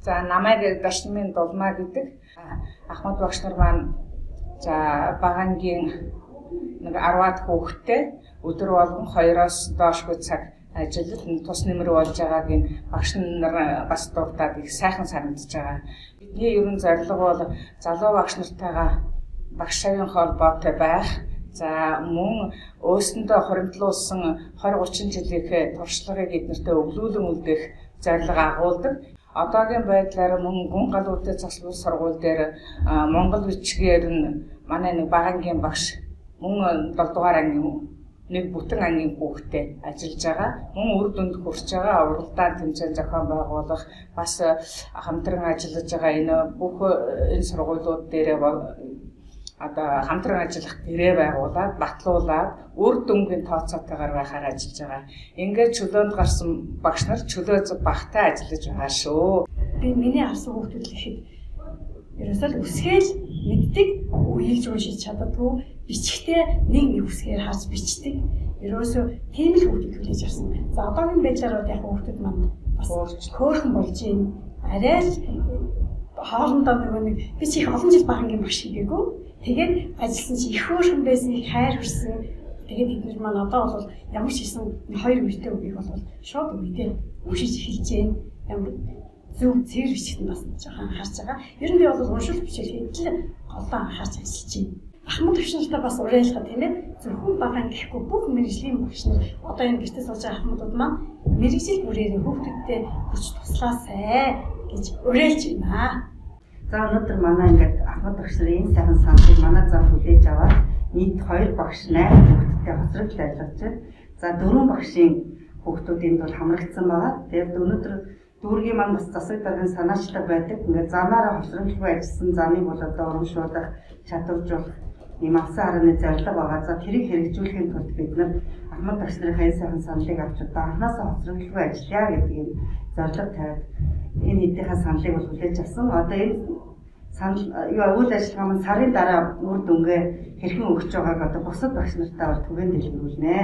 За намайг Дашнамын дулмаа гэдэг Ахмад багш нар маань за багангийн нэг 10-аад хүүхэдтэй өдөр болгон 2-оос доошгүй цаг ажиллаж тус нэмэр болж байгааг энэ багш нар бас дурдаад их сайхан санагдаж байгаа. Бидний ерөн зорилго бол залуу багш нартайгаа багш савын холбоотой байх. За мөн өөрсөндөө хуримтлуулсан 20-30 жилийнхээ туршлагыг эднэртээ өвлүүлэн үлдээх зорилго агуулдаг. Одоогийн байдлаар мөн гүн гал үдэ засвар сургууль дээр Монгол бичгээр нь манай нэг багангийн багш мөн 7 дугаар ангийн нэг бүтэн ангийн хүүхдэд ажиллаж байгаа. Мөн үр дүнд хүрч байгаа уралдаан тэмцээн зохион байгуулах бас хамтран ажиллаж байгаа энэ бүх энэ сургуулиуд дээр одоо хамтран ажиллах гэрээ байгуулад батлуулаад үр дүнгийн тооцоотойгоор байхаар ажиллаж байгаа. Ингээд чөлөөнд гарсан багш нар чөлөө багтай ажиллаж байгаа шүү. Би миний авсан хүүхдүүд л ихэд ерөөсөө үсгээл мэддэг, үеилж уншиж чаддаггүй, бичгтээ нэг үсгээр харж бичдэг. Ерөөсөө тийм л хүүхдүүд хүлээж авсан байна. За одоогийн байдлаар яг хүүхдүүд маань бас хөөрхөн болж байна. Арай л хоорондоо нэг би чи их олон жил багангийн багш хийгээгүй. Тэгээд ажилласан чи их хөөрхөн байсан, их хайр хүрсэн. Тэгээд эдгээр маань одоо бол ямар ч хийсэн хоёр үетэй үеийг бол шууд үедээ уншиж эхэлж байна. Ямар зөв цэр бичгтэн бас жоохон анхаарч байгаа. Ер нь би бол уншил бичил хэдэл голоо анхаарч ажиллаж байна. Ахмад багш нартай бас уриалгаа тийм ээ. Зөвхөн багаан гэхгүй бүх мэрэгжлийн багш нар одоо энэ гэртээ сууж байгаа ахмадууд маань мэрэгжил бүрээр хүүхдүүдтэй хүч туслаасай гэж уриалж байна. За өнөөдөр манай ингээд Ахмад багш нарын энэ сайхан саналыг манай зам хүлээж аваад нийт 2 багш 8 хүүхэдтэй хоцрогдол ажиллаж байна. За 4 багшийн хүүхдүүдийн бол хамрагдсан байгаа. Тэгээд өнөөдөр дүүргийн маань бас засаг даргын санаачтай байдаг. Ингээд замаараа хоцрогдолгүй ажилласан замыг бол одоо урамшуулах, чадваржуулах ийм алсан хараны зорилго байгаа. За тэрийг хэрэгжүүлэхийн тулд бид нар Ахмад багш нарын энэ сайхан саналыг авч удаа анхнаасаа хоцрогдолгүй ажиллая гэдэг ийм зорилго тавиад энэ хэдийнхээ саналыг бол хүлээж авсан. Одоо энэ санал үйл ажиллагаа маань сарын дараа үр дүнгээ хэрхэн өгч байгааг одоо бусад багш нартай бол түгээн дэлгэрүүлнэ.